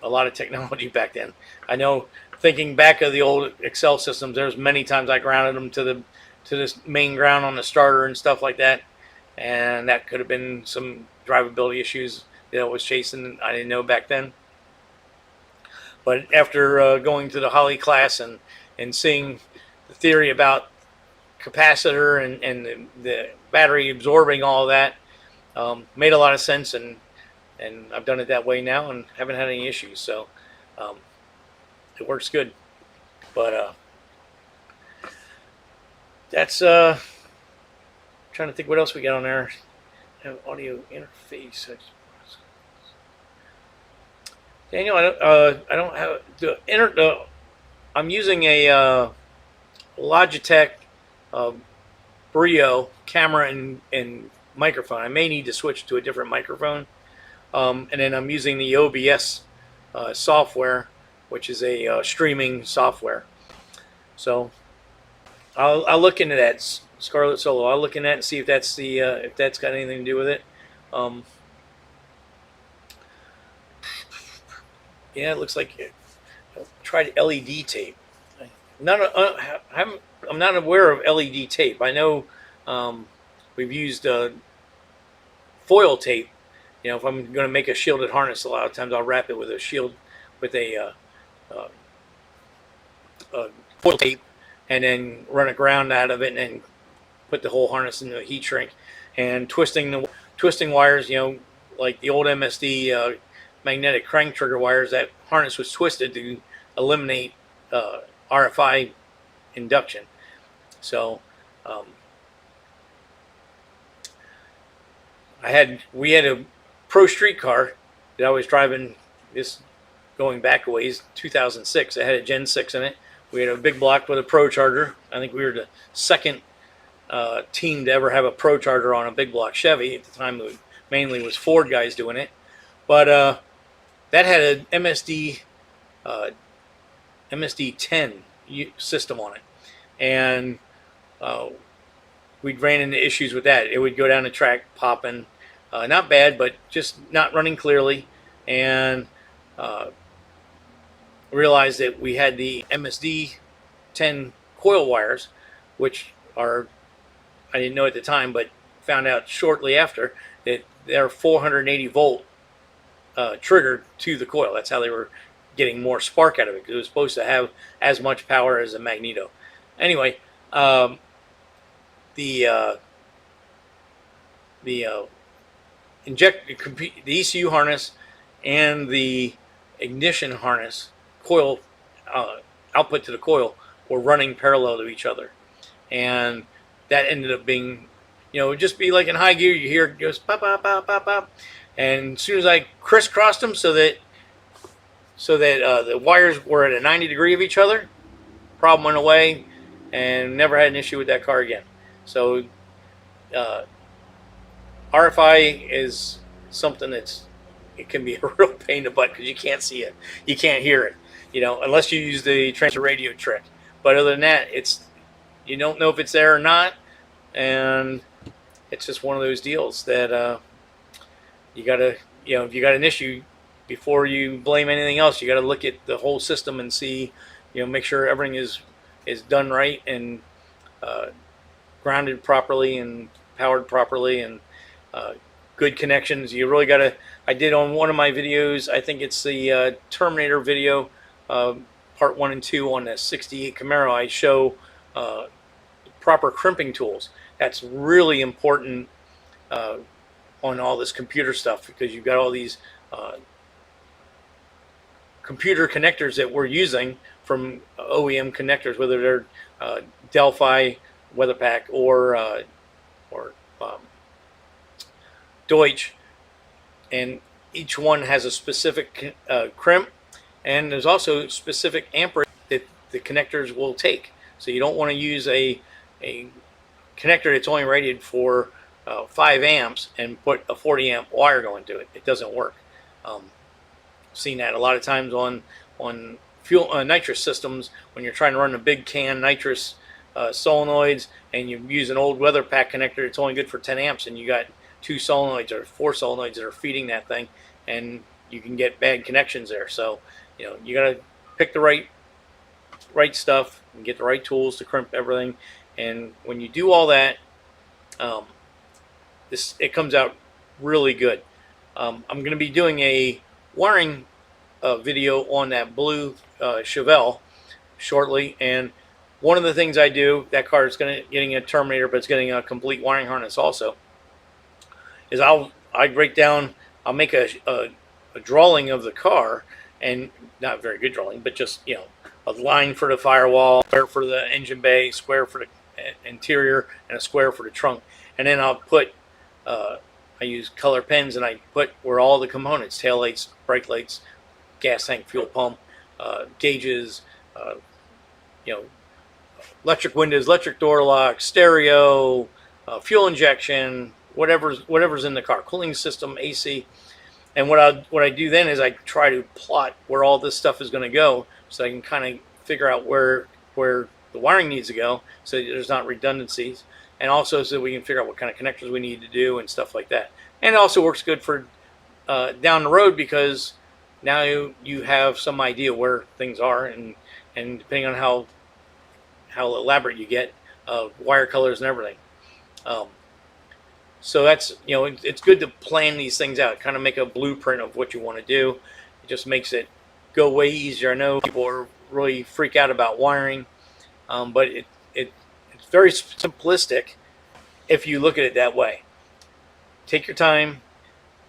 a lot of technology back then. I know, thinking back of the old Accel systems, there's many times I grounded them to this main ground on the starter and stuff like that, and that could have been some drivability issues that I was chasing. I didn't know back then. But after going to the Holley class and seeing the theory about capacitor and the battery absorbing all that, made a lot of sense, and I've done it that way now and haven't had any issues. So it works good. But that's trying to think what else we got on there. Have audio interface. Daniel, I don't have I'm using a Logitech Brio camera and microphone. I may need to switch to a different microphone. And then I'm using the OBS software, which is a streaming software. So I'll look into that, Scarlet Solo. I'll look into that and see if that's if that's got anything to do with it. Yeah, it looks like it. I tried LED tape. I'm not aware of LED tape. I know we've used foil tape. You know, if I'm going to make a shielded harness, a lot of times I'll wrap it with a shield, with a foil tape, and then run a ground out of it, and then put the whole harness into a heat shrink. And twisting wires, you know, like the old MSD magnetic crank trigger wires, that harness was twisted to eliminate RFI induction. So we had a Pro Street car that I was driving, this going back a ways, 2006. I had a Gen 6 in it. We had a big block with a Pro Charger. I think we were the second team to ever have a Pro Charger on a big block Chevy. At the time, it mainly was Ford guys doing it. But that had an MSD 10 system on it. And we ran into issues with that. It would go down the track popping. Not bad, but just not running clearly. And realized that we had the MSD 10 coil wires, which are, I didn't know at the time, but found out shortly after that they're 480 volt triggered to the coil. That's how they were getting more spark out of it, because it was supposed to have as much power as a magneto. Anyway, the ECU harness and the ignition harness coil output to the coil were running parallel to each other, and that ended up being, you know, it would just be like in high gear, you hear it goes pop pop pop pop pop, and as soon as I crisscrossed them so that the wires were at a 90 degree of each other, problem went away, and never had an issue with that car again. So RFI is something it can be a real pain in the butt, because you can't see it, you can't hear it, you know, unless you use the transfer radio trick. But other than that, you don't know if it's there or not, and it's just one of those deals that you gotta, you know, if you got an issue, before you blame anything else, you got to look at the whole system and see, you know, make sure everything is done right and grounded properly and powered properly, and good connections. You really got to, I did on one of my videos, I think it's the Terminator video, part 1 and 2 on the 68 Camaro, I show proper crimping tools. That's really important on all this computer stuff, because you've got all these computer connectors that we're using from OEM connectors, whether they're Delphi, WeatherPack, or Deutsch, and each one has a specific crimp, and there's also specific amperage that the connectors will take. So you don't want to use a connector that's only rated for 5 amps and put a 40 amp wire going to it. It doesn't work. Seen that a lot of times on fuel nitrous systems, when you're trying to run a big can nitrous solenoids, and you use an old WeatherPack connector. It's only good for 10 amps, and you got 2 solenoids or 4 solenoids that are feeding that thing, and you can get bad connections there. So, you know, you got to pick the right stuff and get the right tools to crimp everything. And when you do all that, it comes out really good. I'm going to be doing a wiring video on that blue Chevelle shortly, and one of the things I do, that car is getting a Terminator, but it's getting a complete wiring harness also, is I break down, I'll make a drawing of the car, and not very good drawing, but just, you know, a line for the firewall, square for the engine bay, square for the interior, and a square for the trunk. and then I'll put I use color pens, and I put where all the components, tail lights, brake lights, gas tank, fuel pump, gauges, you know, electric windows, electric door lock, stereo, fuel injection, whatever's in the car, cooling system, AC. And what I do then is I try to plot where all this stuff is going to go, so I can kind of figure out where the wiring needs to go, so there's not redundancies, and also so we can figure out what kind of connectors we need to do and stuff like that. And it also works good for down the road, because now you have some idea where things are, and depending on how elaborate you get, wire colors and everything. So that's, it's good to plan these things out, kind of make a blueprint of what you want to do. It just makes it go way easier. I know people are really freak out about wiring, but it's very simplistic if you look at it that way. Take your time,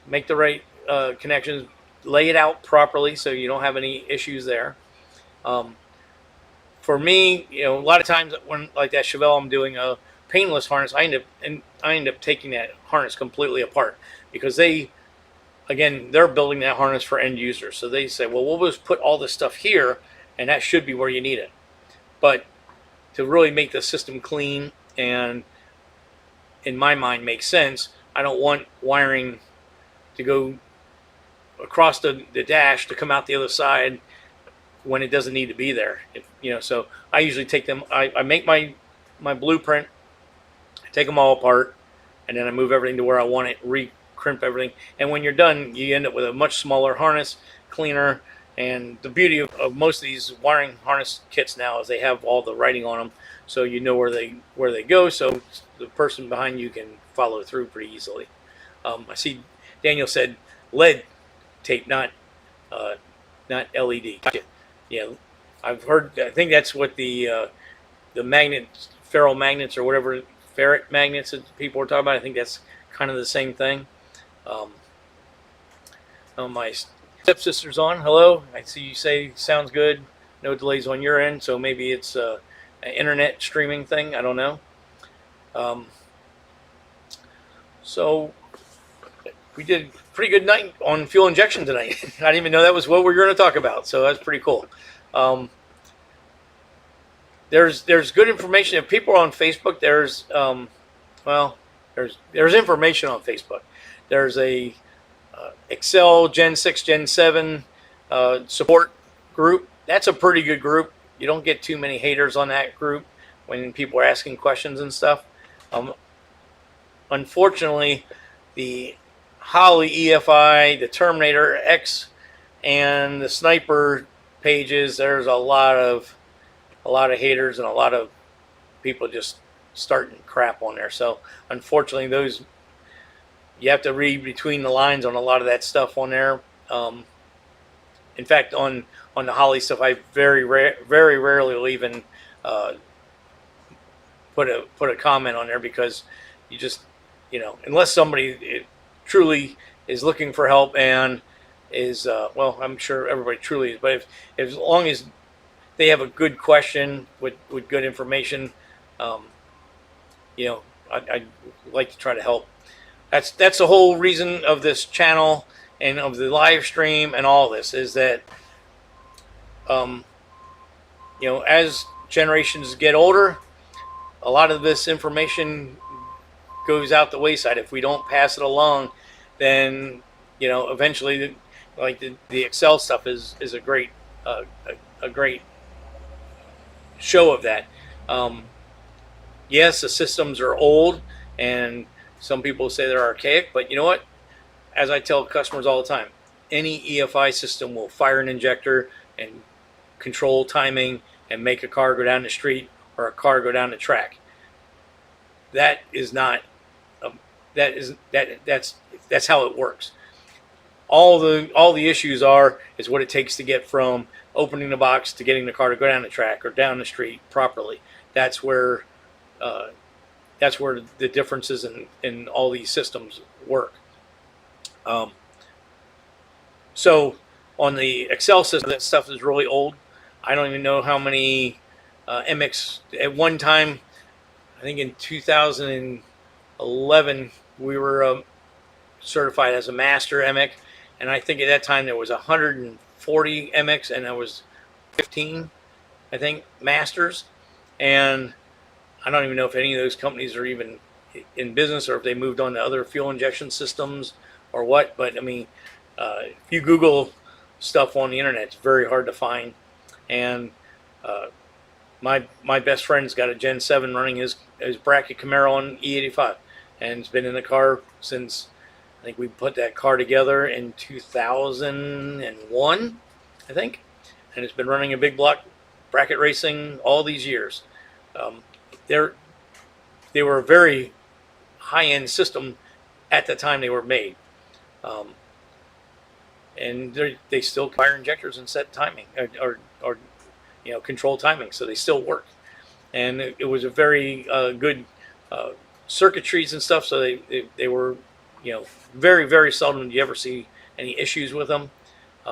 make the right connections, lay it out properly so you don't have any issues there. For me, a lot of times when, like that Chevelle, I'm doing a painless harness, I end up taking that harness completely apart, because they're building that harness for end users. So they say, well, we'll just put all this stuff here, and that should be where you need it. But to really make the system clean and, in my mind, make sense, I don't want wiring to go across the dash to come out the other side when it doesn't need to be there. So I usually take them, I make my blueprint, take them all apart, and then I move everything to where I want it, re-crimp everything. And when you're done, you end up with a much smaller harness, cleaner. And the beauty of most of these wiring harness kits now is they have all the writing on them, so you know where they go, so the person behind you can follow through pretty easily. I see Daniel said lead tape, not LED. Gotcha. Yeah, I've heard. I think that's what the magnets, ferro magnets, or whatever, ferret magnets that people are talking about. I think that's kind of the same thing. My stepsister's on. Hello. I see you say sounds good. No delays on your end, so maybe it's an internet streaming thing. I don't know. So we did a pretty good night on fuel injection tonight. I didn't even know that was what we were going to talk about, so that's pretty cool. There's good information. If people are on Facebook, there's information on Facebook. There's a Accel Gen 6, Gen 7 support group. That's a pretty good group. You don't get too many haters on that group when people are asking questions and stuff. Unfortunately, the Holley EFI, the Terminator X, and the Sniper pages, there's a lot of haters and a lot of people just starting crap on there. So unfortunately, those, you have to read between the lines on a lot of that stuff on there. In fact, on the Holley stuff, I very rarely will even put a comment on there, because you just, unless somebody truly is looking for help and is, I'm sure everybody truly is, but if as long as they have a good question with good information, I'd like to try to help. That's the whole reason of this channel and of the live stream and all this, is that as generations get older, a lot of this information goes out the wayside. If we don't pass it along, then eventually, like the Accel stuff is a great show of that. Yes, the systems are old, and some people say they're archaic, but you know what? As I tell customers all the time, any EFI system will fire an injector and control timing and make a car go down the street or a car go down the track. That's how it works. All the issues is what it takes to get from opening the box to getting the car to go down the track or down the street properly. That's where the differences in all these systems work. So on the Accel system, that stuff is really old. I don't even know how many MX at one time. I think in 2000 2011, we were certified as a master MX, and I think at that time there was 140 MX, and there was 15, I think, masters. And I don't even know if any of those companies are even in business, or if they moved on to other fuel injection systems or what. But I mean, if you Google stuff on the internet, it's very hard to find. And my best friend's got a Gen 7 running his bracket Camaro on E85, and it's been in the car since, I think we put that car together in 2001, I think, and it's been running a big block bracket racing all these years. They were a very high-end system at the time they were made, and they still fire injectors and set timing, or control timing, so they still work. And it was a very good circuitries and stuff, so they were, very, very seldom do you ever see any issues with them.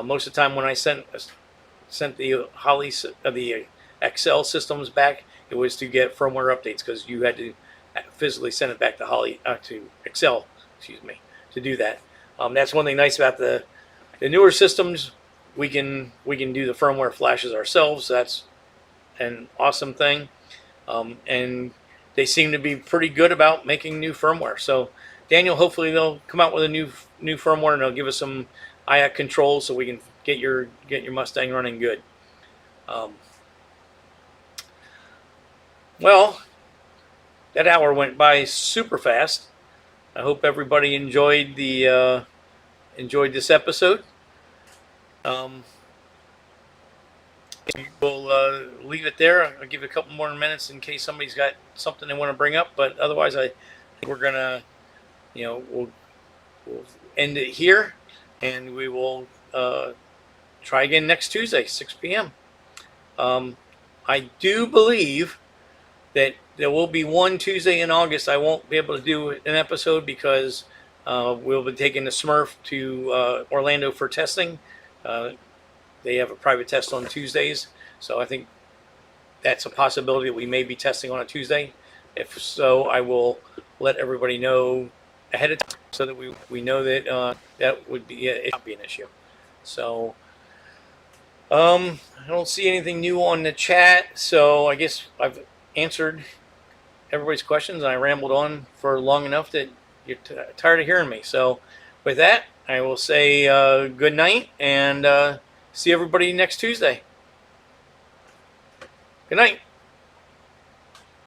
Most of the time when I sent the Holley, the Accel systems back, it was to get firmware updates, because you had to physically send it back to Accel, to do that. That's one thing nice about the newer systems. We can do the firmware flashes ourselves. That's an awesome thing, and they seem to be pretty good about making new firmware. So Daniel, hopefully they'll come out with a new firmware, and they'll give us some IAC controls so we can get your Mustang running good. Well, that hour went by super fast. I hope everybody enjoyed this episode. We'll leave it there. I'll give it a couple more minutes in case somebody's got something they want to bring up. But otherwise, I think we're gonna, we'll end it here, and we will try again next Tuesday, 6 p.m. I do believe that there will be one Tuesday in August I won't be able to do an episode, because we'll be taking the Smurf to Orlando for testing. They have a private test on Tuesdays, so I think that's a possibility that we may be testing on a Tuesday. If so, I will let everybody know ahead of time, so that we know that that would be it not be an issue. So I don't see anything new on the chat, so I guess I've answered everybody's questions, and I rambled on for long enough that you're tired of hearing me. So with that, I will say good night, and see everybody next Tuesday. Good night.